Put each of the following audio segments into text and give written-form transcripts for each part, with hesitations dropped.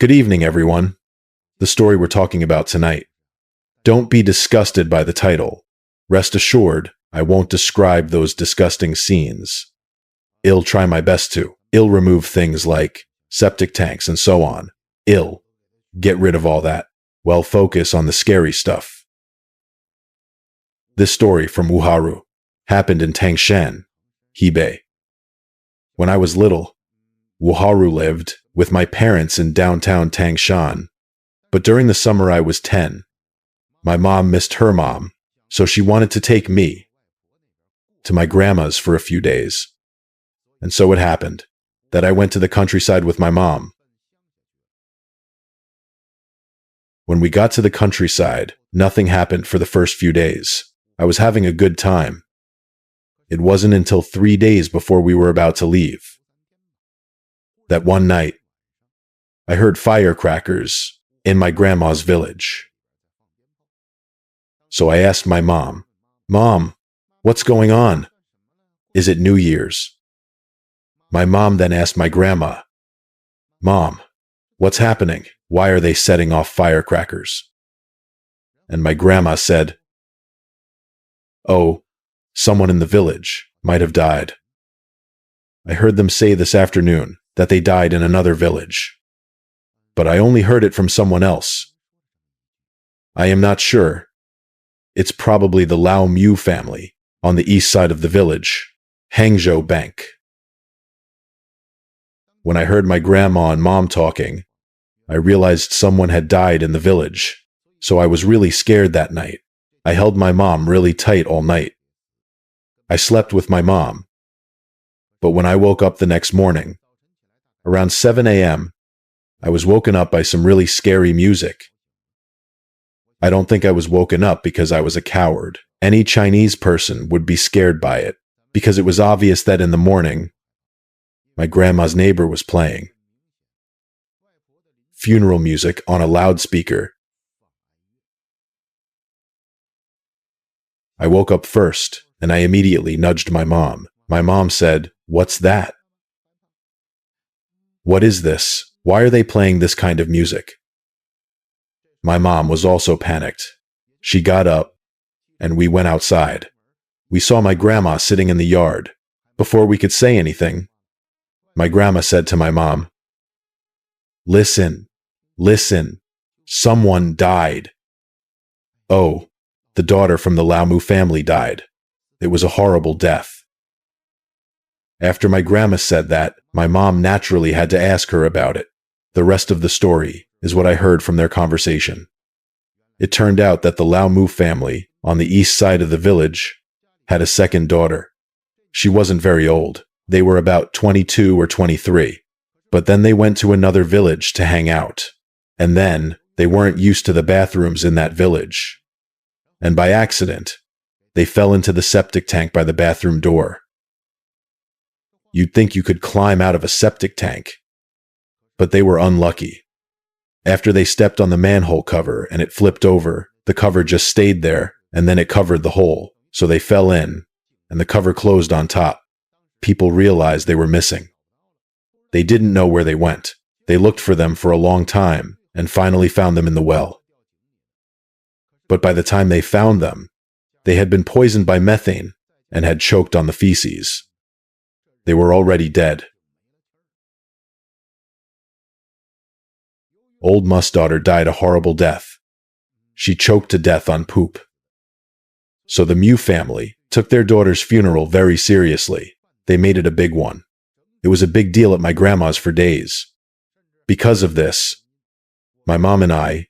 Good evening, everyone. The story we're talking about tonight. Don't be disgusted by the title. Rest assured, I won't describe those disgusting scenes. I'll try my best to. I'll remove things like septic tanks and so on. I'll get rid of all that. Well, focus on the scary stuff. This story from Wuharu happened in Tangshan, Hebei. When I was little, Wuharu lived with my parents in downtown Tangshan. But during the summer I was 10. My mom missed her mom, so she wanted to take me to my grandma's for a few days. And so it happened that I went to the countryside with my mom. When we got to the countryside, nothing happened for the first few days. I was having a good time. It wasn't until 3 days before we were about to leave that one night, I heard firecrackers in my grandma's village. So I asked my mom, "Mom, what's going on? Is it New Year's?" My mom then asked my grandma, "Mom, what's happening? Why are they setting off firecrackers?" And my grandma said, "Oh, someone in the village might have died. I heard them say this afternoon that they died in another village. But I only heard it from someone else. I am not sure. It's probably the Lao Mu family on the east side of the village, Hangzhou Bank." When I heard my grandma and mom talking, I realized someone had died in the village, so I was really scared that night. I held my mom really tight all night. I slept with my mom. But when I woke up the next morning, around 7 a.m., I was woken up by some really scary music. I don't think I was woken up because I was a coward. Any Chinese person would be scared by it, because it was obvious that in the morning, my grandma's neighbor was playing funeral music on a loudspeaker. I woke up first, and I immediately nudged my mom. My mom said, "What's that? What is this? Why are they playing this kind of music?" My mom was also panicked. She got up, and we went outside. We saw my grandma sitting in the yard. Before we could say anything, my grandma said to my mom, "Listen, listen, someone died." Oh, the daughter from the Lao Mu family died. It was a horrible death. After my grandma said that, my mom naturally had to ask her about it. The rest of the story is what I heard from their conversation. It turned out that the Lao Mu family on the east side of the village had a second daughter. She wasn't very old. They were about 22 or 23. But then they went to another village to hang out. And then they weren't used to the bathrooms in that village. And by accident, they fell into the septic tank by the bathroom door. You'd think you could climb out of a septic tank, but they were unlucky. After they stepped on the manhole cover and it flipped over, the cover just stayed there, and then it covered the hole, so they fell in, and the cover closed on top. People realized they were missing. They didn't know where they went. They looked for them for a long time, and finally found them in the well. But by the time they found them, they had been poisoned by methane and had choked on the feces. They were already dead. Old Mu's daughter died a horrible death. She choked to death on poop. So the Mu family took their daughter's funeral very seriously. They made it a big one. It was a big deal at my grandma's for days. Because of this, my mom and I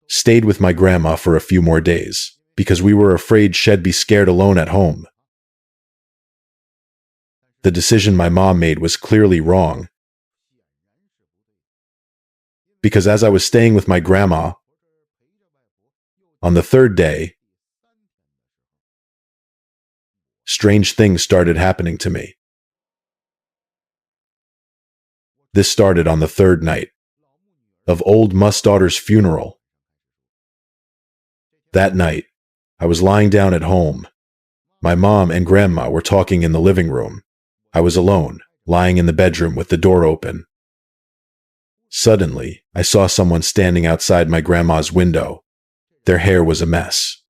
stayed with my grandma for a few more days, because we were afraid she'd be scared alone at home. The decision my mom made was clearly wrong, because as I was staying with my grandma, on the third day, strange things started happening to me. This started on the third night of old Mu's daughter's funeral. That night, I was lying down at home. My mom and grandma were talking in the living room. I was alone, lying in the bedroom with the door open. Suddenly, I saw someone standing outside my grandma's window. Their hair was a mess.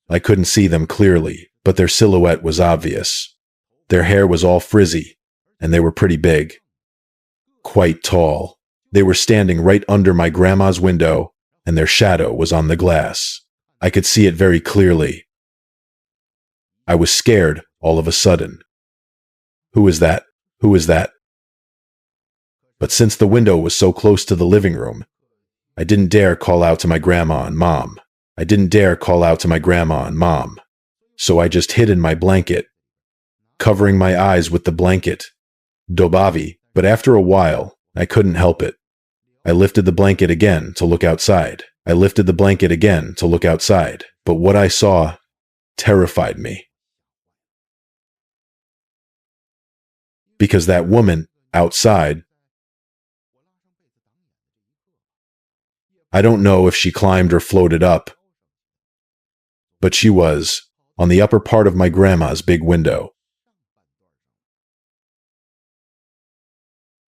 I couldn't see them clearly, but their silhouette was obvious. Their hair was all frizzy, and they were pretty big. Quite tall. They were standing right under my grandma's window, and their shadow was on the glass. I could see it very clearly. I was scared all of a sudden. Who is that? Who is that? But since the window was so close to the living room, I didn't dare call out to my grandma and mom. So I just hid in my blanket, covering my eyes with the blanket. Dobavi. But after a while, I couldn't help it. I lifted the blanket again to look outside. But what I saw terrified me. Because that woman outside, I don't know if she climbed or floated up, but she was on the upper part of my grandma's big window.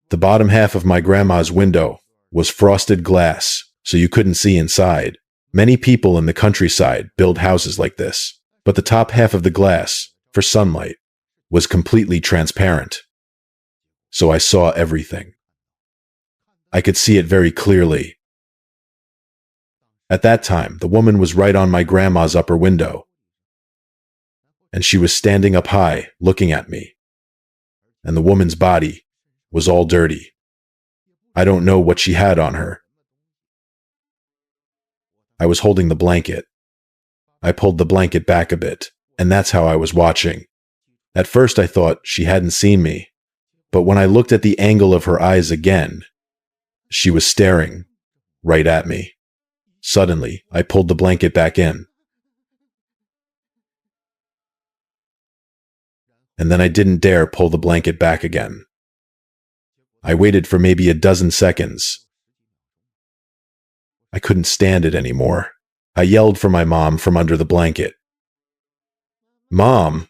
The bottom half of my grandma's window was frosted glass, so you couldn't see inside. Many people in the countryside build houses like this, but the top half of the glass, for sunlight, was completely transparent. So I saw everything. I could see it very clearly. At that time, the woman was right on my grandma's upper window, and she was standing up high, looking at me. And the woman's body was all dirty. I don't know what she had on her. I was holding the blanket. I pulled the blanket back a bit, and that's how I was watching. At first I thought she hadn't seen me, but when I looked at the angle of her eyes again, she was staring right at me. Suddenly, I pulled the blanket back in. And then I didn't dare pull the blanket back again. I waited for maybe a dozen seconds. I couldn't stand it anymore. I yelled for my mom from under the blanket. Mom!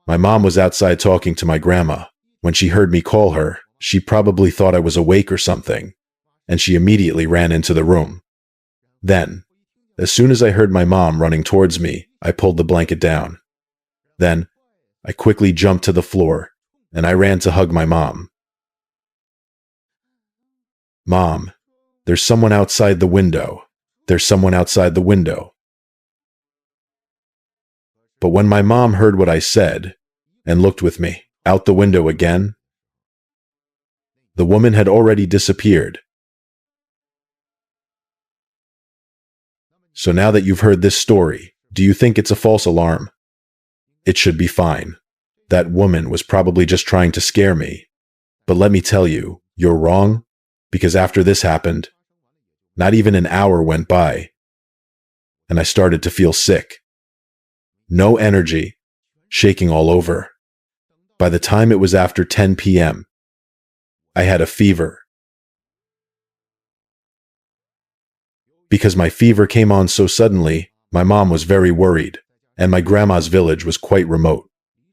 My mom was outside talking to my grandma. When she heard me call her, she probably thought I was awake or something, and she immediately ran into the room. Then, as soon as I heard my mom running towards me, I pulled the blanket down. Then, I quickly jumped to the floor, and I ran to hug my mom. Mom, there's someone outside the window. But when my mom heard what I said, and looked with me out the window again, the woman had already disappeared. So now that you've heard this story, do you think it's a false alarm? It should be fine. That woman was probably just trying to scare me. But let me tell you, you're wrong, because after this happened, not even an hour went by, and I started to feel sick. No energy, shaking all over. By the time it was after 10 p.m., I had a fever. Because my fever came on so suddenly, my mom was very worried, and my grandma's village was quite remote,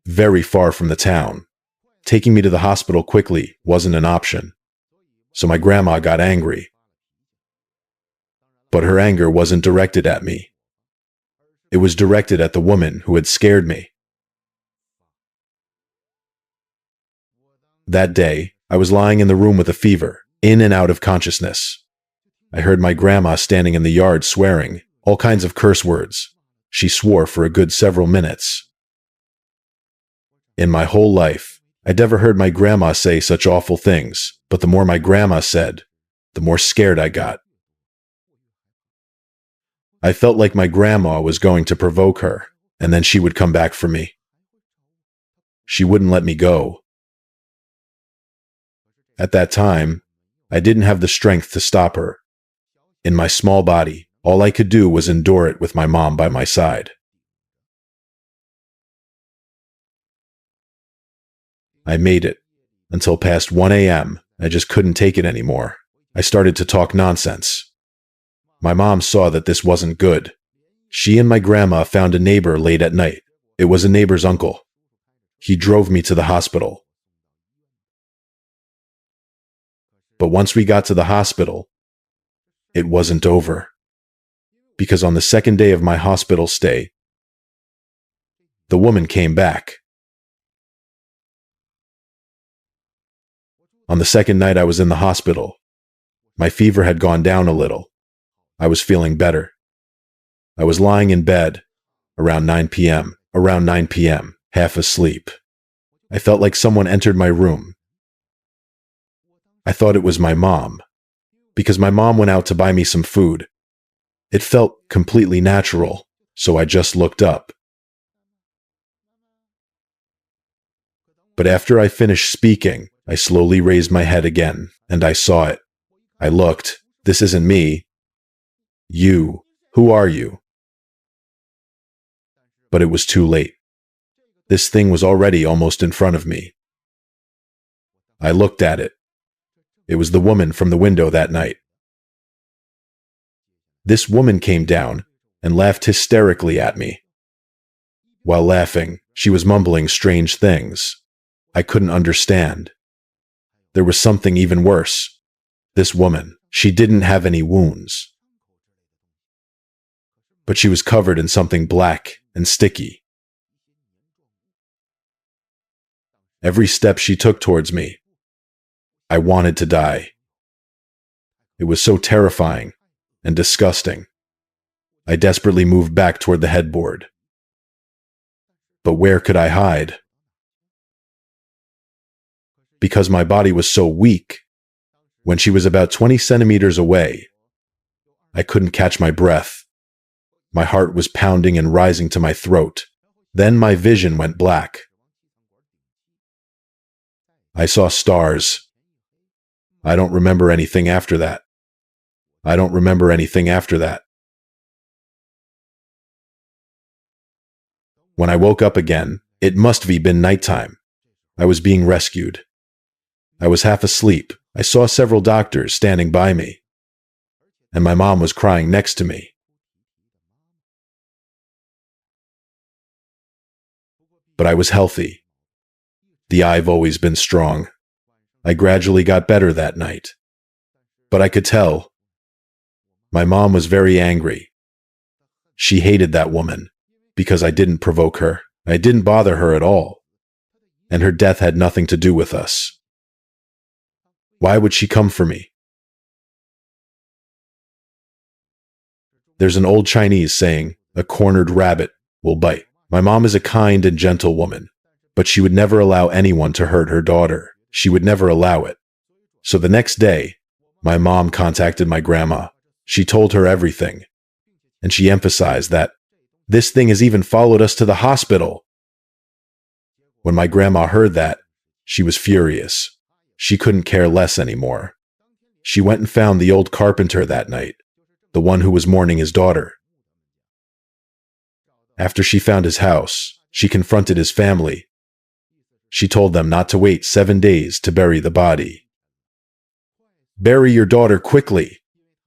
very far from the town. Taking me to the hospital quickly wasn't an option. So my grandma got angry. But her anger wasn't directed at me. It was directed at the woman who had scared me. That day, I was lying in the room with a fever, in and out of consciousness. I heard my grandma standing in the yard swearing, all kinds of curse words. She swore for a good several minutes. In my whole life, I'd never heard my grandma say such awful things, but the more my grandma said, the more scared I got. I felt like my grandma was going to provoke her, and then she would come back for me. She wouldn't let me go. At that time, I didn't have the strength to stop her. In my small body, all I could do was endure it with my mom by my side. I made it. Until past 1 a.m., I just couldn't take it anymore. I started to talk nonsense. My mom saw that this wasn't good. She and my grandma found a neighbor late at night. It was a neighbor's uncle. He drove me to the hospital. But once we got to the hospital, it wasn't over. Because on the second day of my hospital stay, the woman came back. On the second night I was in the hospital, my fever had gone down a little. I was feeling better. I was lying in bed around 9 p.m., half asleep. I felt like someone entered my room. I thought it was my mom, because my mom went out to buy me some food. It felt completely natural, so I just looked up. But after I finished speaking, I slowly raised my head again, and I saw it. I looked. This isn't me. You. Who are you? But it was too late. This thing was already almost in front of me. I looked at it. It was the woman from the window that night. This woman came down and laughed hysterically at me. While laughing, she was mumbling strange things. I couldn't understand. There was something even worse. This woman, she didn't have any wounds. But she was covered in something black and sticky. Every step she took towards me, I wanted to die. It was so terrifying and disgusting. I desperately moved back toward the headboard. But where could I hide? Because my body was so weak, when she was about 20 centimeters away, I couldn't catch my breath. My heart was pounding and rising to my throat. Then my vision went black. I saw stars. I don't remember anything after that. I don't remember anything after that. When I woke up again, it must have been nighttime. I was being rescued. I was half asleep. I saw several doctors standing by me, and my mom was crying next to me. But I was healthy. I've always been strong. I gradually got better that night. But I could tell. My mom was very angry. She hated that woman because I didn't provoke her. I didn't bother her at all. And her death had nothing to do with us. Why would she come for me? There's an old Chinese saying, a cornered rabbit will bite. My mom is a kind and gentle woman, but she would never allow anyone to hurt her daughter. She would never allow it. So the next day, my mom contacted my grandma. She told her everything, and she emphasized that this thing has even followed us to the hospital. When my grandma heard that, she was furious. She couldn't care less anymore. She went and found the old carpenter that night, the one who was mourning his daughter. After she found his house, she confronted his family. She told them not to wait 7 days to bury the body. Bury your daughter quickly.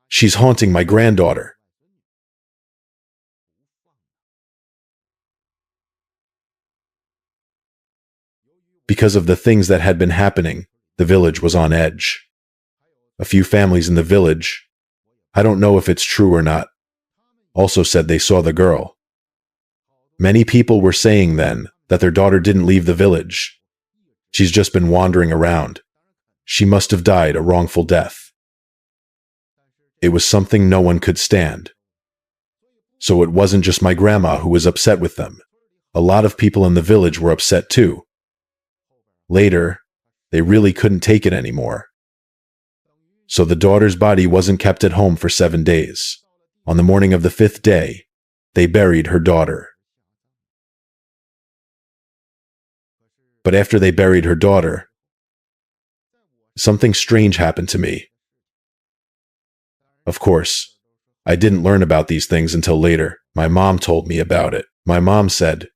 She's haunting my granddaughter. Because of the things that had been happening, the village was on edge. A few families in the village, I don't know if it's true or not, also said they saw the girl. Many people were saying then that their daughter didn't leave the village. She's just been wandering around. She must have died a wrongful death. It was something no one could stand. So it wasn't just my grandma who was upset with them. A lot of people in the village were upset too. Later, they really couldn't take it anymore. So the daughter's body wasn't kept at home for 7 days. On the morning of the 5th day, they buried her daughter. But after they buried her daughter, something strange happened to me. Of course, I didn't learn about these things until later. My mom told me about it. My mom said,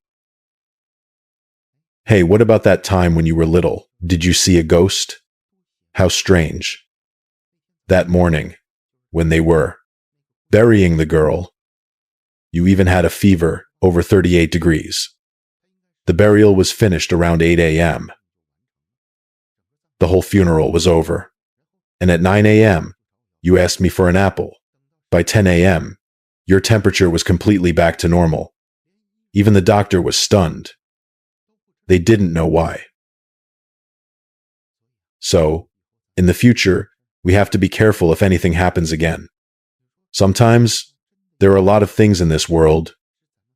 "Hey, what about that time when you were little? Did you see a ghost? How strange." That morning, when they were burying the girl, you even had a fever over 38 degrees. The burial was finished around 8 a.m. The whole funeral was over. And at 9 a.m., you asked me for an apple. By 10 a.m., your temperature was completely back to normal. Even the doctor was stunned. They didn't know why. So, in the future, we have to be careful if anything happens again. Sometimes, there are a lot of things in this world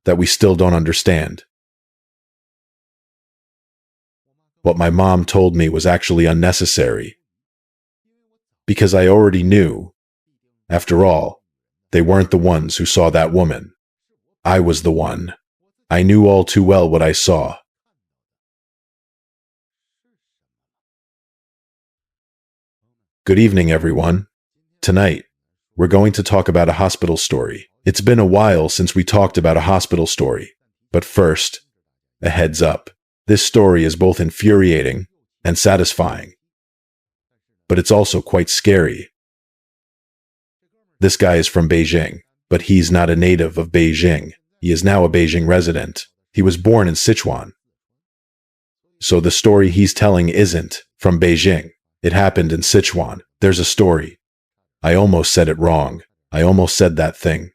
that we still don't understand. What my mom told me was actually unnecessary, because I already knew. After all, they weren't the ones who saw that woman. I was the one. I knew all too well what I saw. Good evening, everyone. Tonight, we're going to talk about a hospital story. It's been a while since we talked about a hospital story. But first, a heads up. This story is both infuriating and satisfying. But it's also quite scary. This guy is from Beijing, but he's not a native of Beijing. He is now a Beijing resident. He was born in Sichuan. So the story he's telling isn't from Beijing. It happened in Sichuan. There's a story. I almost said it wrong. I almost said that thing.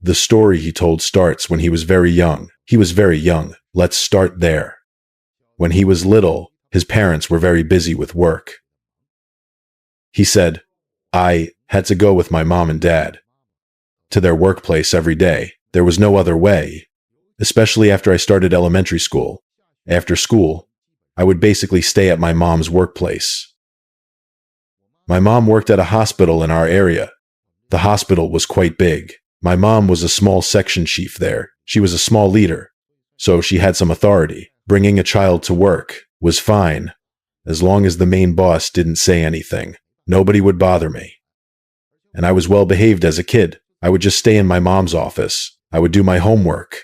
The story he told starts when he was very young. He was very young. Let's start there. When he was little, his parents were very busy with work. He said, I had to go with my mom and dad to their workplace every day. There was no other way, especially after I started elementary school. After school, I would basically stay at my mom's workplace. My mom worked at a hospital in our area. The hospital was quite big. My mom was a small section chief there. She was a small leader, so she had some authority. Bringing a child to work was fine, as long as the main boss didn't say anything. Nobody would bother me. And I was well behaved as a kid. I would just stay in my mom's office. I would do my homework.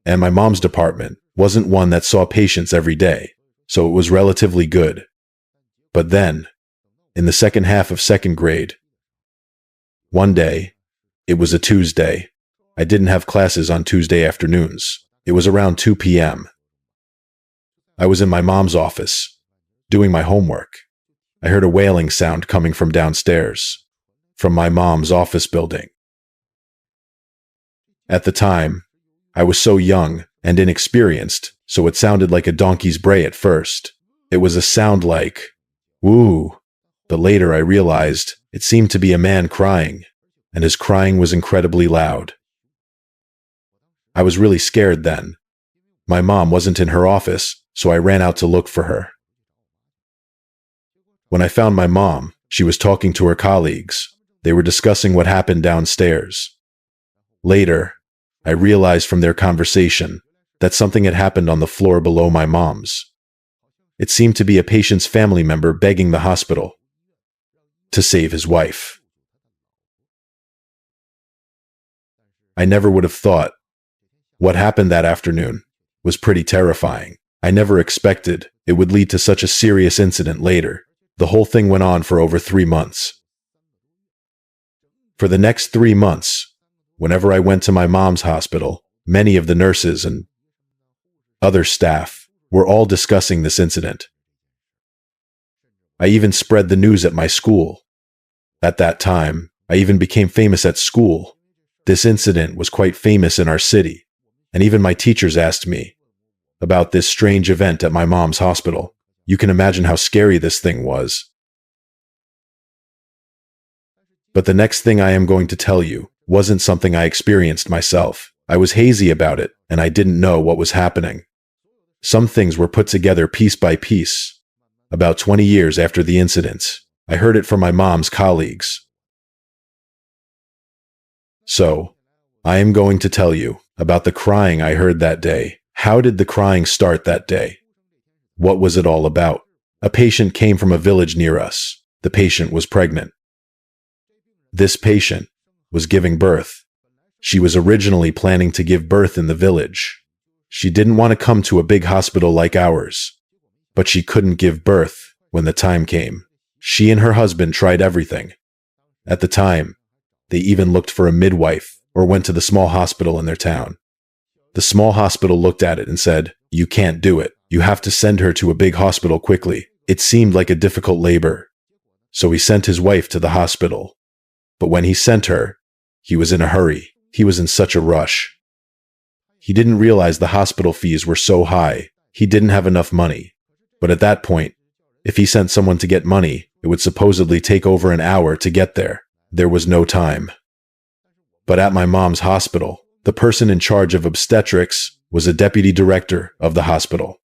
And my mom's department wasn't one that saw patients every day, so it was relatively good. But then, in the second half of second grade, one day, it was a Tuesday. I didn't have classes on Tuesday afternoons. It was around 2 p.m. I was in my mom's office, doing my homework. I heard a wailing sound coming from downstairs, from my mom's office building. At the time, I was so young and inexperienced, so it sounded like a donkey's bray at first. It was a sound like, woo. But later I realized it seemed to be a man crying, and his crying was incredibly loud. I was really scared then. My mom wasn't in her office, so I ran out to look for her. When I found my mom, she was talking to her colleagues. They were discussing what happened downstairs. Later, I realized from their conversation that something had happened on the floor below my mom's. It seemed to be a patient's family member begging the hospital to save his wife. I never would have thought. What happened that afternoon was pretty terrifying. I never expected it would lead to such a serious incident later. The whole thing went on for over 3 months. For the next 3 months, whenever I went to my mom's hospital, many of the nurses and other staff were all discussing this incident. I even spread the news at my school. At that time, I even became famous at school. This incident was quite famous in our city, and even my teachers asked me about this strange event at my mom's hospital. You can imagine how scary this thing was. But the next thing I am going to tell you wasn't something I experienced myself. I was hazy about it, and I didn't know what was happening. Some things were put together piece by piece. About 20 years after the incident, I heard it from my mom's colleagues. So, I am going to tell you about the crying I heard that day. How did the crying start that day? What was it all about? A patient came from a village near us. The patient was pregnant. This patient was giving birth. She was originally planning to give birth in the village. She didn't want to come to a big hospital like ours, but she couldn't give birth when the time came. She and her husband tried everything. At the time, they even looked for a midwife or went to the small hospital in their town. The small hospital looked at it and said, "You can't do it. You have to send her to a big hospital quickly." It seemed like a difficult labor, so he sent his wife to the hospital. But when he sent her, he was in a hurry. He was in such a rush. He didn't realize the hospital fees were so high. He didn't have enough money. But at that point, if he sent someone to get money, it would supposedly take over an hour to get there. There was no time. But at my mom's hospital, the person in charge of obstetrics was a deputy director of the hospital.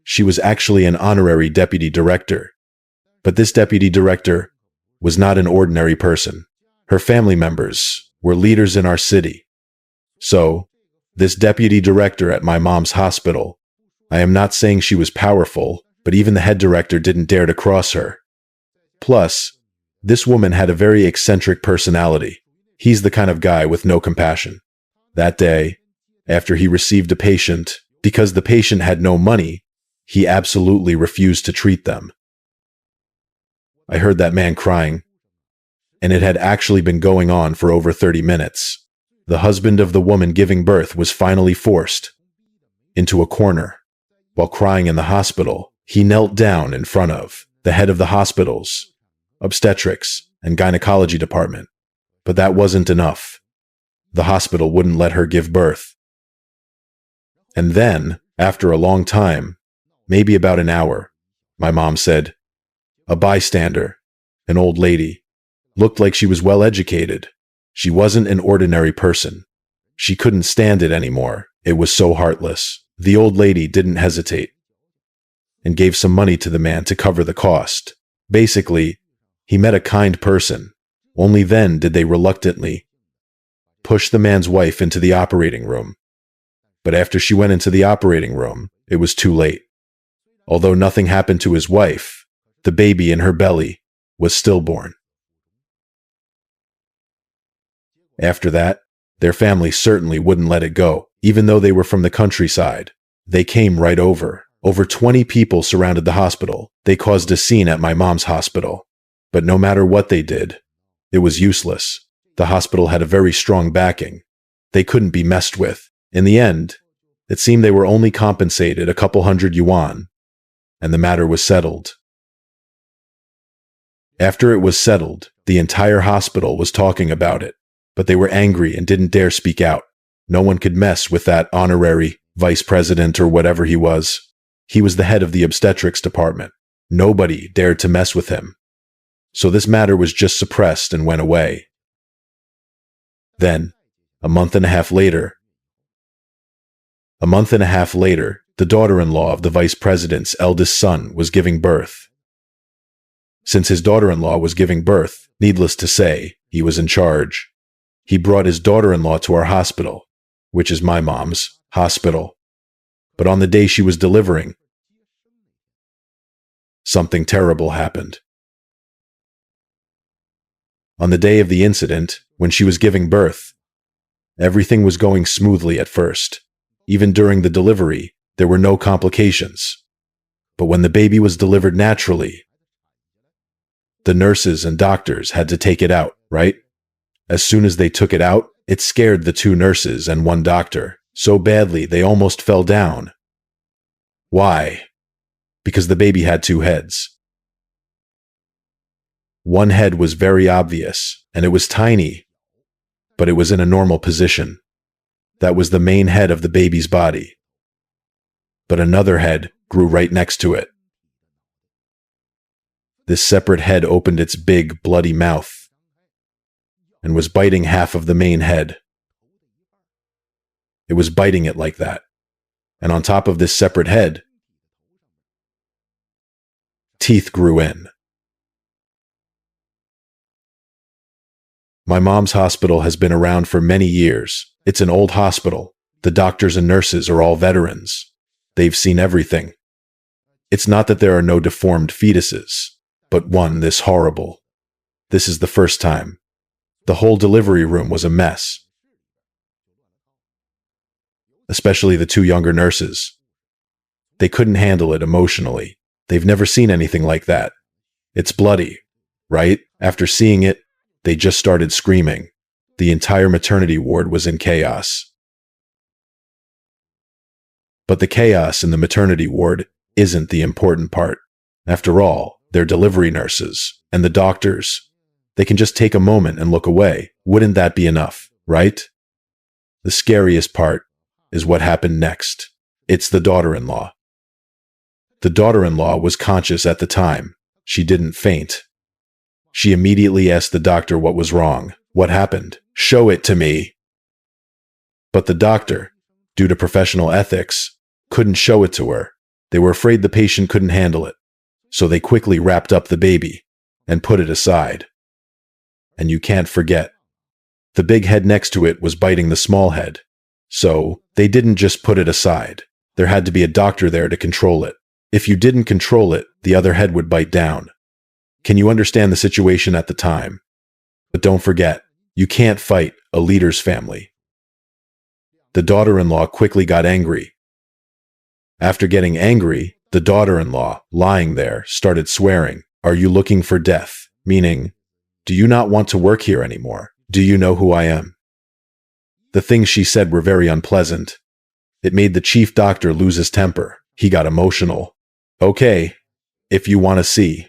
She was actually an honorary deputy director. But this deputy director was not an ordinary person. Her family members were leaders in our city. So, this deputy director at my mom's hospital, I am not saying she was powerful, but even the head director didn't dare to cross her. Plus, this woman had a very eccentric personality. He's the kind of guy with no compassion. That day, after he received a patient, because the patient had no money, he absolutely refused to treat them. I heard that man crying, and it had actually been going on for over 30 minutes. The husband of the woman giving birth was finally forced into a corner. While crying in the hospital, he knelt down in front of the head of the hospital's obstetrics and gynecology department. But that wasn't enough. The hospital wouldn't let her give birth. And then, after a long time, maybe about an hour, my mom said, a bystander, an old lady, looked like she was well educated. She wasn't an ordinary person. She couldn't stand it anymore. It was so heartless. The old lady didn't hesitate and gave some money to the man to cover the cost. Basically, he met a kind person. Only then did they reluctantly push the man's wife into the operating room. But after she went into the operating room, it was too late. Although nothing happened to his wife, the baby in her belly was stillborn. After that, their family certainly wouldn't let it go, even though they were from the countryside. They came right over. Over 20 people surrounded the hospital. They caused a scene at my mom's hospital. But no matter what they did, it was useless. The hospital had a very strong backing. They couldn't be messed with. In the end, it seemed they were only compensated a couple hundred yuan, and the matter was settled. After it was settled, the entire hospital was talking about it, but they were angry and didn't dare speak out. No one could mess with that honorary vice president or whatever he was. He was the head of the obstetrics department. Nobody dared to mess with him. So this matter was just suppressed and went away. Then, a month and a half later, the daughter-in-law of the vice president's eldest son was giving birth. Since his daughter-in-law was giving birth, needless to say, he was in charge. He brought his daughter-in-law to our hospital, which is my mom's hospital. But on the day she was delivering, something terrible happened. On the day of the incident, when she was giving birth, everything was going smoothly at first. Even during the delivery, there were no complications. But when the baby was delivered naturally, the nurses and doctors had to take it out, right? As soon as they took it out, it scared the two nurses and one doctor so badly they almost fell down. Why? Because the baby had two heads. One head was very obvious, and it was tiny, but it was in a normal position. That was the main head of the baby's body. But another head grew right next to it. This separate head opened its big, bloody mouth and was biting half of the main head. It was biting it like that. And on top of this separate head, teeth grew in. My mom's hospital has been around for many years. It's an old hospital. The doctors and nurses are all veterans. They've seen everything. It's not that there are no deformed fetuses, but one this horrible. This is the first time. The whole delivery room was a mess. Especially the two younger nurses. They couldn't handle it emotionally. They've never seen anything like that. It's bloody, right? After seeing it, they just started screaming. The entire maternity ward was in chaos. But the chaos in the maternity ward isn't the important part. After all, they're delivery nurses, and the doctors. They can just take a moment and look away. Wouldn't that be enough, right? The scariest part is what happened next. It's the daughter-in-law. The daughter-in-law was conscious at the time. She didn't faint. She immediately asked the doctor what was wrong. What happened? Show it to me. But the doctor, due to professional ethics, couldn't show it to her. They were afraid the patient couldn't handle it. So they quickly wrapped up the baby and put it aside. And you can't forget, the big head next to it was biting the small head. So they didn't just put it aside. There had to be a doctor there to control it. If you didn't control it, the other head would bite down. Can you understand the situation at the time? But don't forget, you can't fight a leader's family. The daughter-in-law quickly got angry. After getting angry, the daughter-in-law, lying there, started swearing, "Are you looking for death?" Meaning, do you not want to work here anymore? Do you know who I am? The things she said were very unpleasant. It made the chief doctor lose his temper. He got emotional. "Okay, if you want to see,